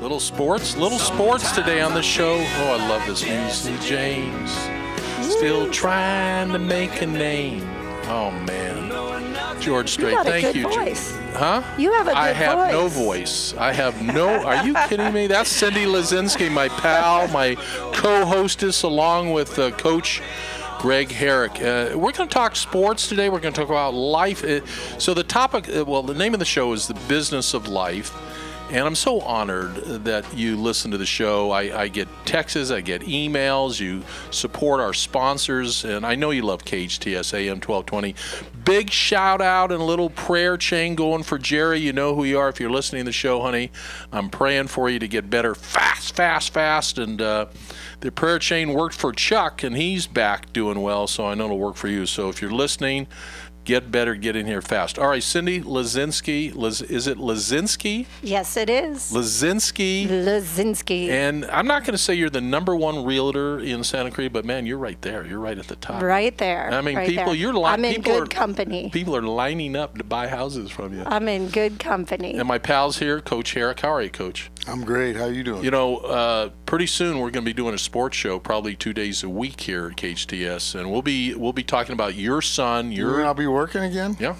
Little sports today on the show. Oh, I love this music. James, still trying to make a name. Oh, man. George Strait, thank you. Voice. Huh? You have a good voice. I have no voice. I have no. Are you kidding me? That's Cindy Lazinski, my pal, my co-hostess, along with Coach Greg Herrick. We're going to talk sports today. We're going to talk about life. So the topic, well, the name of the show is The Business of Life. And I'm so honored that you listen to the show. I get texts, I get emails, you support our sponsors, and I know you love KHTS AM 1220. Big shout out and a little prayer chain going for Jerry. You know who you are if you're listening to the show, honey. I'm praying for you to get better fast. And the prayer chain worked for Chuck, and he's back doing well, so I know it'll work for you. So if you're listening, get better, get in here fast. All right, Cindy Lazinski. Is it Lazinski? Yes, it is. Lazinski. And I'm not going to say you're the #1 realtor in Santa Cruz, but man, you're right there. You're right at the top. Right there. I mean, right people, there. you're I'm in good company. People are lining up to buy houses from you. I'm in good company. And my pal's here, Coach Herrick. How are you, Coach? I'm great. How you doing? You know, pretty soon we're going to be doing a sports show, probably 2 days a week here at KHTS, and we'll be talking about your son. I'll be working again? Yeah.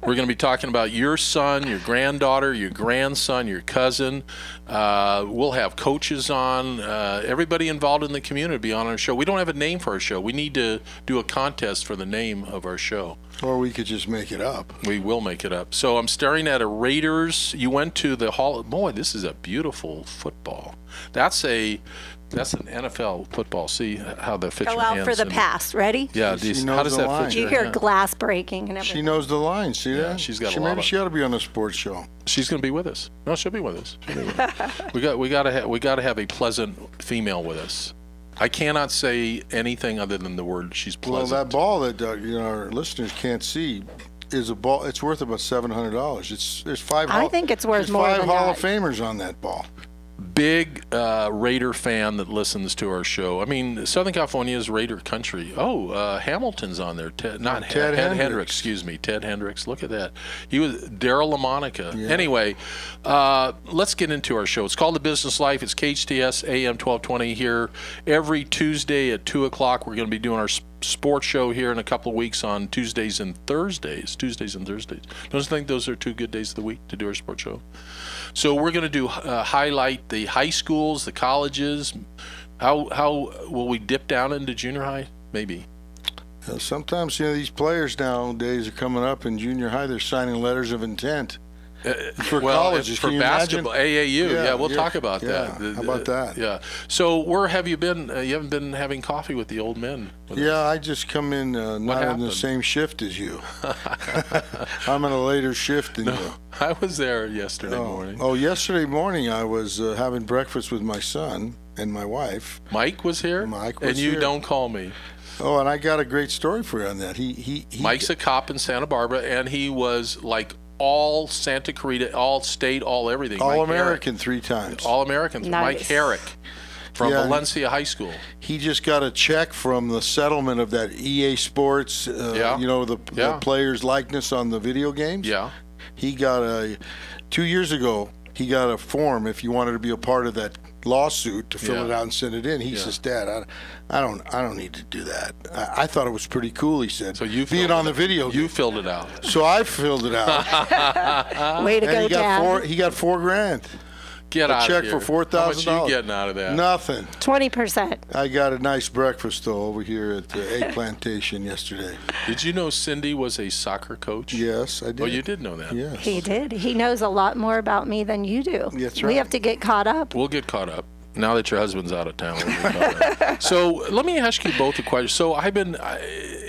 We're going to be talking about your son, your granddaughter, your grandson, your cousin. We'll have coaches on. Everybody involved in the community will be on our show. We don't have a name for our show. We need to do a contest for the name of our show. Or we could just make it up. We will make it up. So I'm staring at a Raiders. You went to the Hall. Boy, this is a beautiful football. That's an NFL football. See how the fits Go your out hands for the pass. Ready? Yeah. How does that fit you your hear hand? glass breaking and everything. She knows the line. See that? She's got Maybe she ought to be on a sports show. She's going to be with us. No, she'll be with us. we got to have a pleasant female with us. I cannot say anything other than the word she's pleasant. Well, that ball that our listeners can't see is a ball. It's worth about $700. There's five. I think it's worth more than that. There's 5 Hall of Famers on that ball. Big Raider fan that listens to our show. I mean, Southern California is Raider country. Oh, Hamilton's on there. Ted Hendricks. Excuse me, Ted Hendricks. Look at that. He was Daryl LaMonica. Yeah. Anyway, let's get into our show. It's called The Business Life. It's KHTS AM 1220 here every Tuesday at 2 o'clock. We're going to be doing our sports show here in a couple of weeks on Tuesdays and Thursdays. Don't you think those are 2 good days of the week to do our sports show? So we're going to do highlight the high schools, the colleges. How will we dip down into junior high? Maybe. Sometimes these players nowadays are coming up in junior high. They're signing letters of intent. For colleges, for basketball, AAU. Yeah, we'll talk about that. How about that? Yeah. So where have you been? You haven't been having coffee with the old men? I just come in not in the same shift as you. I'm in a later shift than you. I was there yesterday morning. Oh, yesterday morning I was having breakfast with my son and my wife. Mike was here? Mike was here. And you here. don't call me. Oh, and I got a great story for you on that. Mike's a cop in Santa Barbara, and he was like all Santa Clarita, all state, all everything. All American 3 times. All American. Nice. Mike Herrick from Valencia High School. He just got a check from the settlement of that EA Sports, the player's likeness on the video games. Yeah. He got 2 years ago, he got a form if you wanted to be a part of that lawsuit to fill it out and send it in. He says, Dad, I don't need to do that. I thought it was pretty cool, he said. So you being on the video. You filled it out. So I filled it out. Way to go, Dad. He got $4,000. Get out check of here. for $4,000. How much are you getting out of that? Nothing. 20%. I got a nice breakfast though over here at the Egg Plantation yesterday. Did you know Cindy was a soccer coach? Yes, I did. Oh, you did know that? Yes. He did. He knows a lot more about me than you do. That's right. We have to get caught up. We'll get caught up. Now that your husband's out of town, we'll get caught up. So let me ask you both a question. So I've been,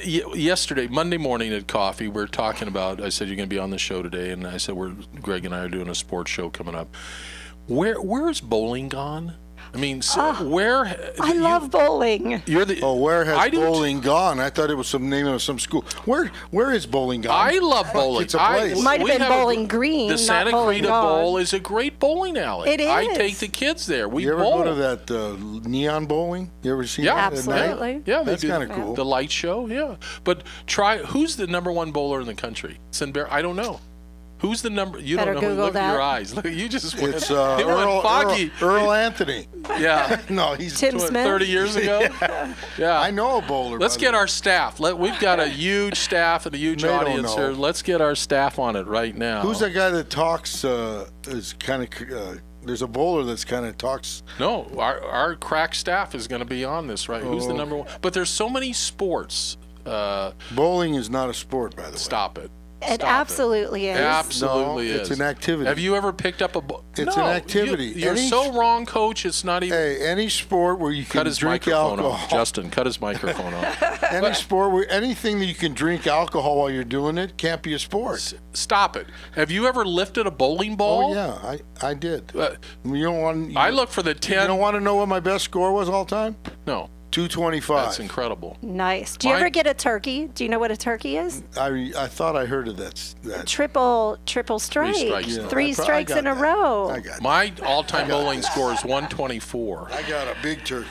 yesterday, Monday morning at coffee, we're talking about, I said, you're going to be on the show today, and I said, Greg and I are doing a sports show coming up. Where's bowling gone? I mean, where? I love bowling. You're the. Oh, where has bowling gone? I thought it was some name of some school. Where is bowling gone? I love bowling. It's a place. It might have been Bowling Green. The Santa Clarita Bowl is a great bowling alley. It is. I take the kids there. We you ever bowl. go to that neon bowling? You ever seen that at night? Absolutely. Yeah, that's kind of cool. The light show, yeah. But who's the #1 bowler in the country? I don't know. Who's the number? You Better don't know. Google Look that. at your eyes. Look, you just went, It's it went foggy. Earl Anthony. Yeah. No, he's Tim Smith. 30 years ago. Yeah. I know a bowler. Let's get our staff. We've got a huge staff and a huge They don't audience know. here. Let's get our staff on it right now. Who's that guy that talks? Is kind of. There's a bowler that's kind of talks. No, our crack staff is going to be on this, right? Who's the number one? But there's so many sports. Bowling is not a sport, by the way. Stop it. It Stop absolutely is. Absolutely No, is. it's an activity. Have you ever picked up a ball? It's an activity. You're so wrong, Coach. It's not even. Hey, any sport where you Cut can his drink microphone alcohol. off. Justin, cut his microphone off. Any sport where anything that you can drink alcohol while you're doing it can't be a sport. Stop it. Have you ever lifted a bowling ball? Oh yeah, I did. You don't want. I look for the 10. You don't want to know what my best score was all time? No. 225. That's incredible. Nice. Do you ever get a turkey? Do you know what a turkey is? I thought I heard of that. Triple strike. strikes. Yeah, Three strikes got in a that. row. I got My all-time bowling score is 124. I got a big turkey.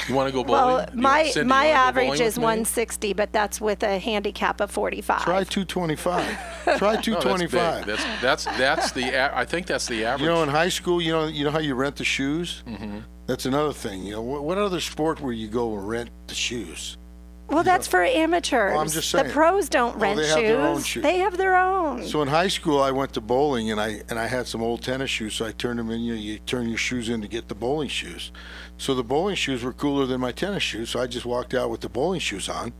You want to go bowling? Well, my Cindy, my you wanna go average bowling is with me? 160, but that's with a handicap of 45. Try 225. Try No, that's 225. big. That's the. I think that's the average. You know, in high school, you know how you rent the shoes. Mm-hmm. That's another thing. You know, what other sport where you go and rent the shoes? Well, that's for amateurs. Well, I'm just saying. The pros don't rent they shoes. have their own shoes. They have their own. So in high school, I went to bowling, and I had some old tennis shoes, so I turned them in. You turn your shoes in to get the bowling shoes. So the bowling shoes were cooler than my tennis shoes, so I just walked out with the bowling shoes on,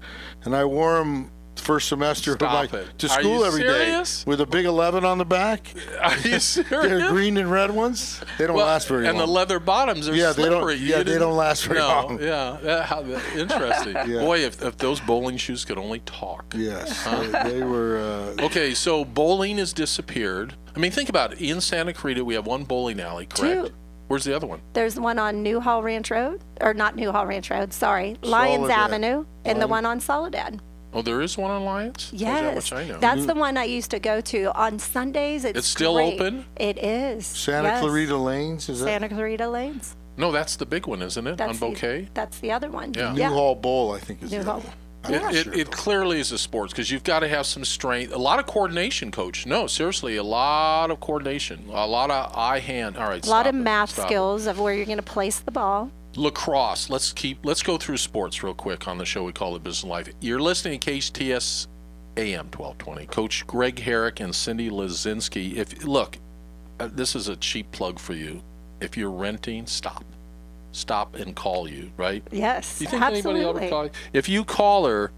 and I wore them first semester to Are school you every day serious? with a big 11 on the back. Are you serious? They're green and red ones. They don't last very long. And the leather bottoms are Yeah, slippery. they don't last very long. Interesting. Yeah. Boy, if those bowling shoes could only talk. Yes, they were. Okay, so bowling has disappeared. I mean, think about it. In Santa Clarita, we have one bowling alley, correct? Two. Where's the other one? There's one on Newhall Ranch Road, or not Newhall Ranch Road, sorry, Lyons Soledad. Avenue, and the one on Soledad. Oh, there is one on Lions? Yes, Oh, is that which I know? that's the one I used to go to on Sundays. It's still great. open? It is. Santa yes. Clarita Lanes, is that? Santa Clarita Lanes. No, that's the big one, isn't it? That's on Bouquet? That's the other one. Yeah. Newhall Bowl, I think, is the Newhall. other one. I'm not sure, It though. clearly is a sports because you've got to have some strength, a lot of coordination, Coach. No, seriously, a lot of coordination, a lot of eye-hand. All right, A lot stop of it, math stop it. skills of where you're going to place the ball. Lacrosse. Let's go through sports real quick on the show we call it Business Life. You're listening to KHTS AM 1220. Coach Greg Herrick and Cindy Lizinski. This is a cheap plug for you. If you're renting, stop and call you, right? Yes, You think absolutely. anybody ever call you? If you call her,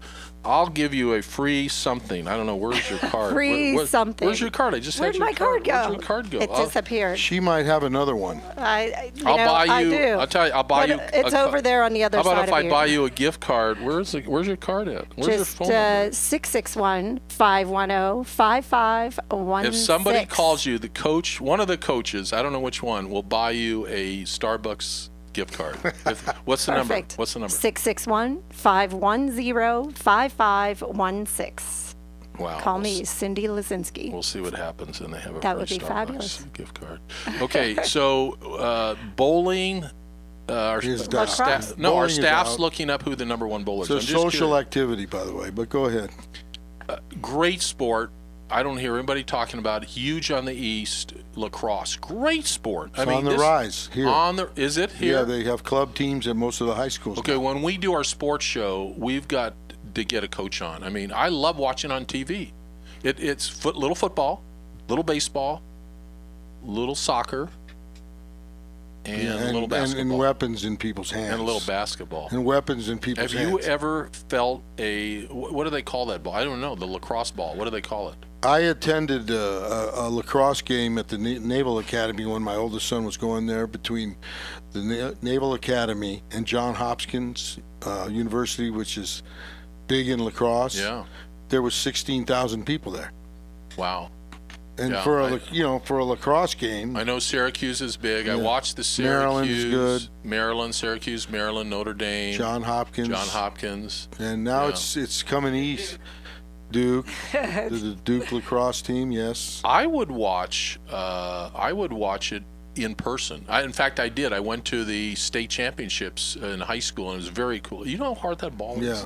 I'll give you a free something. I don't know. Where's your card? Free something. Where's your card? I just Where'd had your my card go? Where'd your card go? It disappeared. She might have another one. I buy you. I do. I'll tell you. I'll buy But you. It's over there on the other How side about if of I you. buy you a gift card? Where's your card at? Where's your Just phone number? 661-510-5516. If somebody calls you, the coach, one of the coaches, I don't know which one, will buy you a Starbucks gift card. What's the number? Perfect. What's the number? 661-510-5516. Wow. Call me, Cindy Lizinski. We'll see what happens, and they have a That free would be Starbucks fabulous. gift card. Okay, so bowling. Our Is our down. staff, no, Bowling our is staff's out. looking up who the number one bowler is. It's a I'm just social curious. activity, by the way, but go ahead. Great sport. I don't hear anybody talking about it. Huge on the East. Lacrosse. Great sport. It's on the rise here. Is it here? Yeah, they have club teams at most of the high schools. Okay, now. when we do our sports show, we've got to get a coach on. I mean, I love watching on TV. It's little football, little baseball, little soccer, and a little basketball. and weapons in people's hands. And a little basketball. And weapons in people's Have hands. you ever felt what do they call that ball? I don't know. The lacrosse ball. What do they call it? I attended a lacrosse game at the Naval Academy when my oldest son was going there, between the Naval Academy and Johns Hopkins University, which is big in lacrosse. Yeah. There was 16,000 people there. Wow. And Yeah, for a lacrosse game, I know Syracuse is big. I Yeah. watched the Maryland's Syracuse, good. Maryland, Syracuse, Maryland, Notre Dame, Johns Hopkins, and now Yeah. it's coming east. Duke, the Duke lacrosse team, yes. I would watch it in person. In fact, I did. I went to the state championships in high school, and it was very cool. You know how hard that ball is? Yeah.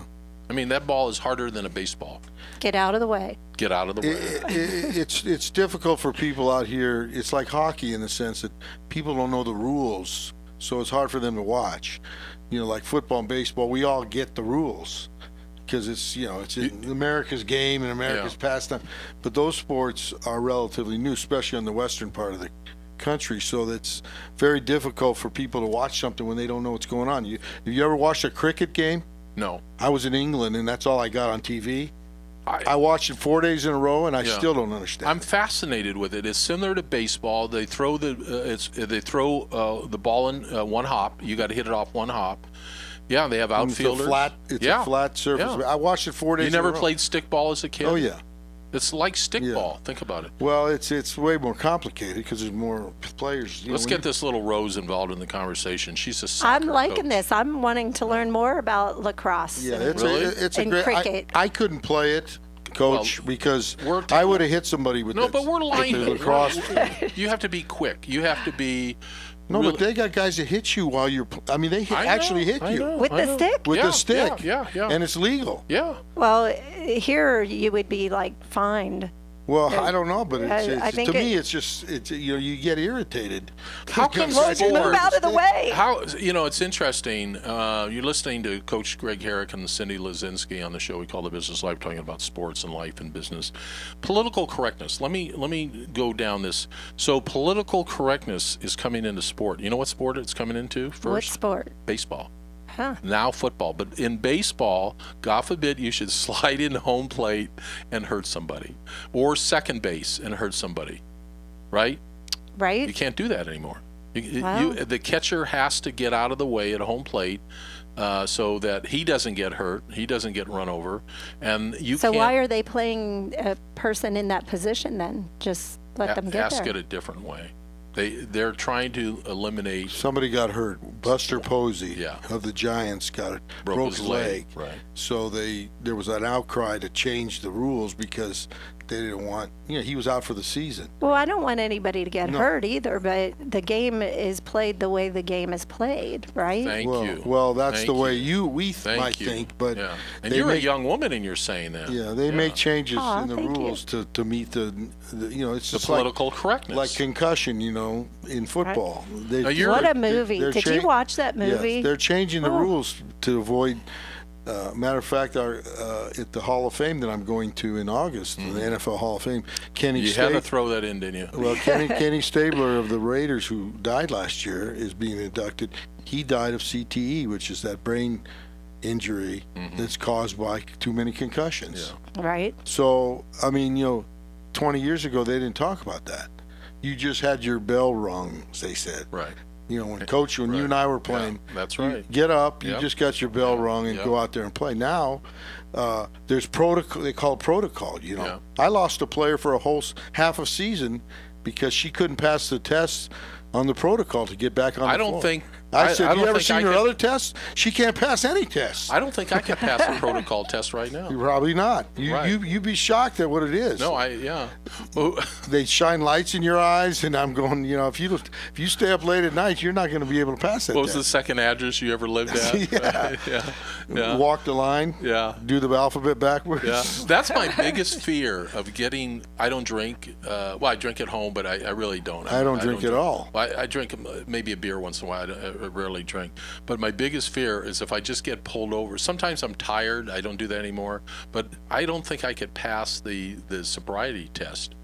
I mean, that ball is harder than a baseball. Get out of the way. Get out of the way. It's difficult for people out here. It's like hockey in the sense that people don't know the rules, so it's hard for them to watch. You know, like football and baseball, we all get the rules because it's in America's game and America's pastime. But those sports are relatively new, especially on the western part of the country, so it's very difficult for people to watch something when they don't know what's going on. Have you ever watched a cricket game? No. I was in England, and that's all I got on TV. I watched it 4 days in a row, and I still don't understand. I'm fascinated with it. It's similar to baseball. They throw the ball in one hop. You got to hit it off one hop. Yeah, they have outfielders. It's a flat surface. Yeah. I watched it 4 days. You never in a row. played stickball as a kid? Oh yeah. It's like stickball. Think about it. Well, it's way more complicated because there's more players. Let's get this little Rose involved in the conversation. She's a soccer I'm liking coach. this. I'm wanting to learn more about lacrosse. Yeah, it's a great. Cricket. I couldn't play it, Coach, because I would have hit somebody with but we're lining lacrosse. You have to be quick. You have to be. No, but they got guys that hit you while you're. I mean, they actually hit you with the stick. With the stick. Yeah. And it's legal. Yeah. Well, here you would be like fined. Well, I don't know, but to me, it's you get irritated. How come move out of the way? It's interesting. You're listening to Coach Greg Herrick and Cindy Lizinski on the show we call The Business Life, talking about sports and life and business. Political correctness. Let me go down this. So political correctness is coming into sport. You know what sport it's coming into first? What sport? Baseball. Huh. Now football. But in baseball, God forbid you should slide in home plate and hurt somebody, or second base and hurt somebody, right? Right. You can't do that anymore. The catcher has to get out of the way at home plate so that he doesn't get hurt, he doesn't get run over, and you. So why are they playing a person in that position then? Just let them get there. Ask it a different way. They're trying to eliminate. Somebody got hurt. Buster Posey of the Giants broke his leg. Right. So there was an outcry to change the rules because they didn't want. He was out for the season. Well, I don't want anybody to get hurt either, but the game is played the way the game is played, right? Thank you. Well, that's the way we might think, but and you're a young woman and you're saying that. Yeah, they make changes in the rules to meet the it's the political correctness, like concussion, in football. Right. What a movie! Did you watch that movie? Yes, they're changing the rules to avoid. Matter of fact, at the Hall of Fame that I'm going to in August, the NFL Hall of Fame, You had to throw that in, didn't you? Well, Kenny Stabler of the Raiders, who died last year, is being inducted. He died of CTE, which is that brain injury that's caused by too many concussions. Yeah. Right. So, 20 years ago, they didn't talk about that. You just had your bell rung, they said. Right. When you and I were playing, that's right. You get up, you just got your bell rung and go out there and play. Now, there's protocol. They call it protocol. I lost a player for a whole half a season because she couldn't pass the test on the protocol to get back on the floor. I said, you ever seen her other tests? She can't pass any tests. I don't think I can pass a protocol test right now. Probably not. You'd be shocked at what it is. No, They shine lights in your eyes, and I'm going, if you stay up late at night, you're not going to be able to pass that What was test. the second address you ever lived at? Yeah. Walk the line. Yeah. Do the alphabet backwards. Yeah. That's my biggest fear of getting. I don't drink. I drink at home, but I really don't. I don't drink at all. I drink maybe a beer once in a while. I rarely drink. But my biggest fear is if I just get pulled over. Sometimes I'm tired. I don't do that anymore. But I don't think I could pass the sobriety test.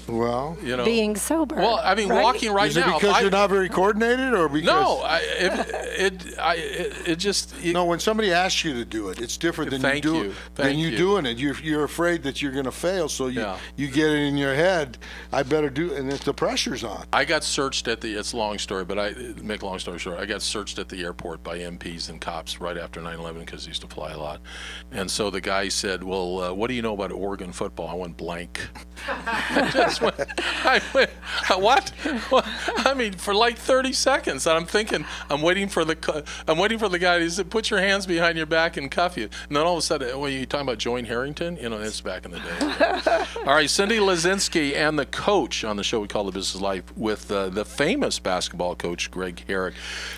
Well, being sober. Well, walking right now. Is it because you're not very coordinated, or because? No, it just. No, when somebody asks you to do it, it's different than doing it. You're afraid that you're going to fail, so you get it in your head. I better do, and the pressure's on. I got searched it's a long story, but make a long story short. I got searched at the airport by MPs and cops right after 9/11 because I used to fly a lot, and so the guy said, "Well, what do you know about Oregon football?" I went blank. I went, what? For like 30 seconds, and I'm thinking, I'm waiting for the guy to say, put your hands behind your back and cuff you. And then all of a sudden, are you talking about Joyne Harrington? It's back in the day. All right, Cindy Lizinski and the coach on the show we call The Business Life with the famous basketball coach, Greg Herrick.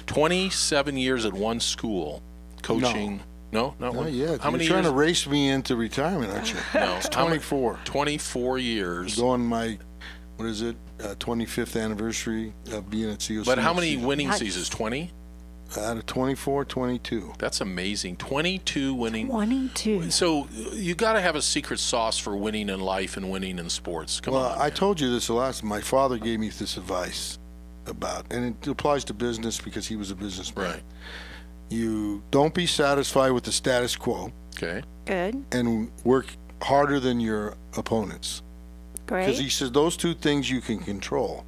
27 years at one school, coaching. No, not one. Not yet. How many You're trying years? to race me into retirement, aren't you? No, It's 24. 24 years. Going my, what is it, 25th anniversary of being at COC. But how many winning Nice. seasons? 20? Out of 24, 22. That's amazing. 22 winning. 22. So you got to have a secret sauce for winning in life and winning in sports. Come Well, on. I man. told you this the last. My father gave me this advice about, and it applies to business because he was a businessman. Right. You don't be satisfied with the status quo, Okay. Good. and work harder than your opponents. Because he Great. says those two things you can control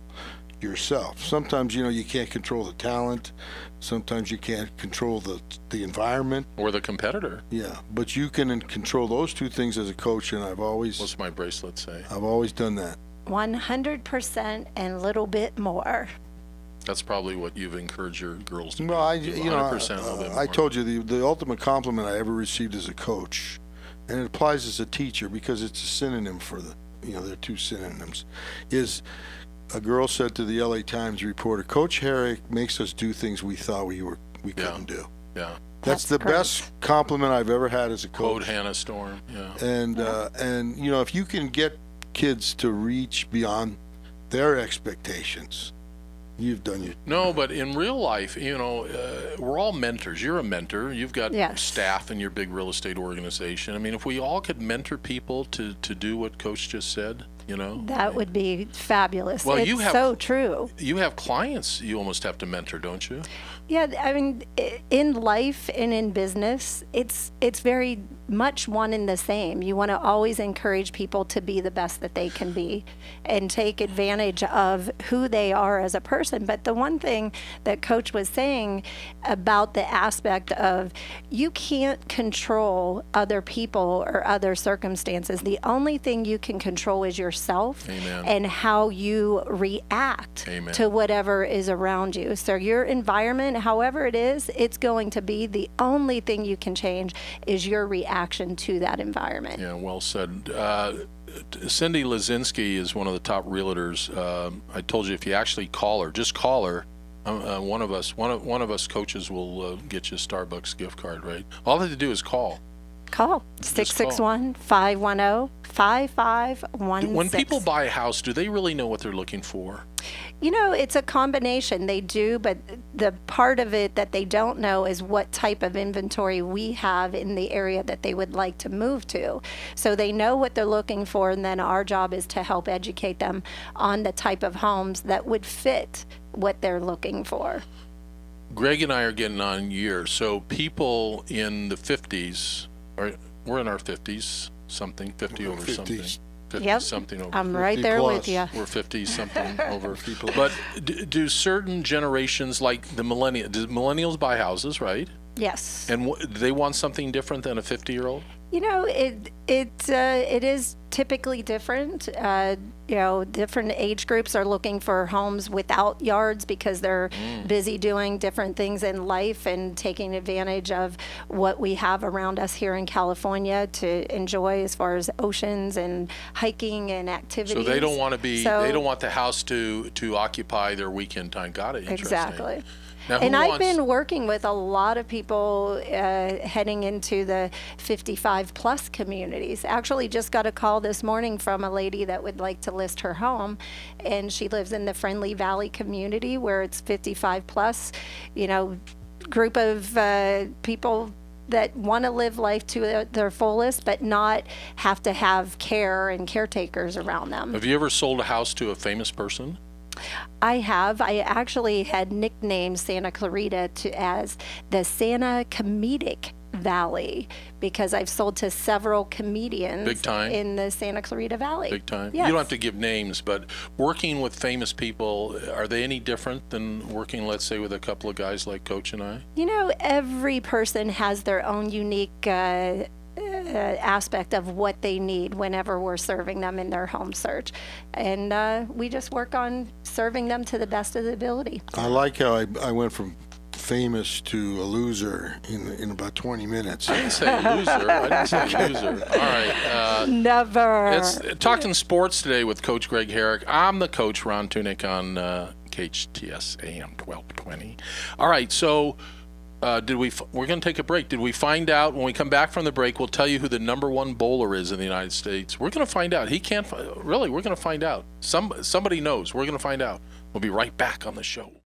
yourself. Sometimes, you can't control the talent. Sometimes you can't control the environment. Or the competitor. Yeah, but you can control those two things as a coach, and I've always What's my bracelet say? done that. 100% and a little bit more. That's probably what you've encouraged your girls to do. Well, I 100% a little bit I more. told you the ultimate compliment I ever received as a coach, and it applies as a teacher because it's a synonym for they're two synonyms, is a girl said to the LA Times reporter, Coach Herrick makes us do things we thought we couldn't do. Yeah. That's That's the great. best compliment I've ever had as a Quote coach. Hannah Storm. Yeah. And if you can get kids to reach beyond their expectations, you've done your. No, but in real life, we're all mentors. You're a mentor. You've got Yes. staff in your big real estate organization. I mean, if we all could mentor people to do what Coach just said, That would be fabulous. Well, it's you have- so true. You have clients you almost have to mentor, don't you? Yeah, I mean, in life and in business, it's very much one and the same. You want to always encourage people to be the best that they can be and take advantage of who they are as a person. But the one thing that Coach was saying about the aspect of you can't control other people or other circumstances. The only thing you can control is yourself. Amen. And how you react Amen. to whatever is around you. So your environment, however it is, it's going to be the only thing you can change is your reaction to that environment. Yeah, well said. Cindy Lazinski is one of the top realtors. I told you if you actually call her, just call her. One of us coaches will get you a Starbucks gift card. Right? All they have to do is call. Call Just call. 661-510-5516. When people buy a house, do they really know what they're looking for? It's a combination. They do, but the part of it that they don't know is what type of inventory we have in the area that they would like to move to. So they know what they're looking for, and then our job is to help educate them on the type of homes that would fit what they're looking for. Greg and I are getting on years, so people in the 50s, we're in our 50s, something, 50 over 50s. something. 50 Yep. something over. I'm right 50 there plus. with you. We're 50 something over. But do certain generations, like the millennials buy houses, right? Yes. And they want something different than a 50-year-old? It is typically different. Different age groups are looking for homes without yards because they're busy doing different things in life and taking advantage of what we have around us here in California to enjoy as far as oceans and hiking and activities. So they don't want to be. So- they don't want the house to occupy their weekend time. Got it. Interesting. Exactly. Now, who And I've wants- been working with a lot of people heading into the 55 plus communities. Actually, just got a call this morning from a lady that would like to list her home, and she lives in the Friendly Valley community where it's 55 plus, group of people that want to live life to their fullest, but not have to have care and caretakers around them. Have you ever sold a house to a famous person? I have. I actually had nicknamed Santa Clarita as the Santa Comedic Valley because I've sold to several comedians Big time. in the Santa Clarita Valley. Big time. Yes. You don't have to give names, but working with famous people, are they any different than working, let's say, with a couple of guys like Coach and I? Every person has their own unique aspect of what they need whenever we're serving them in their home search. And we just work on serving them to the best of the ability. I like how I went from famous to a loser in about 20 minutes. I didn't say loser. I didn't say loser. All right. Never. It's talking sports today with Coach Greg Herrick. I'm the coach, Ron Tunick, on KHTS AM 1220. All right, so we're going to take a break. Did we find out when we come back from the break? We'll tell you who the #1 bowler is in the United States. We're going to find out. He can't really. We're going to find out. Somebody knows. We're going to find out. We'll be right back on the show.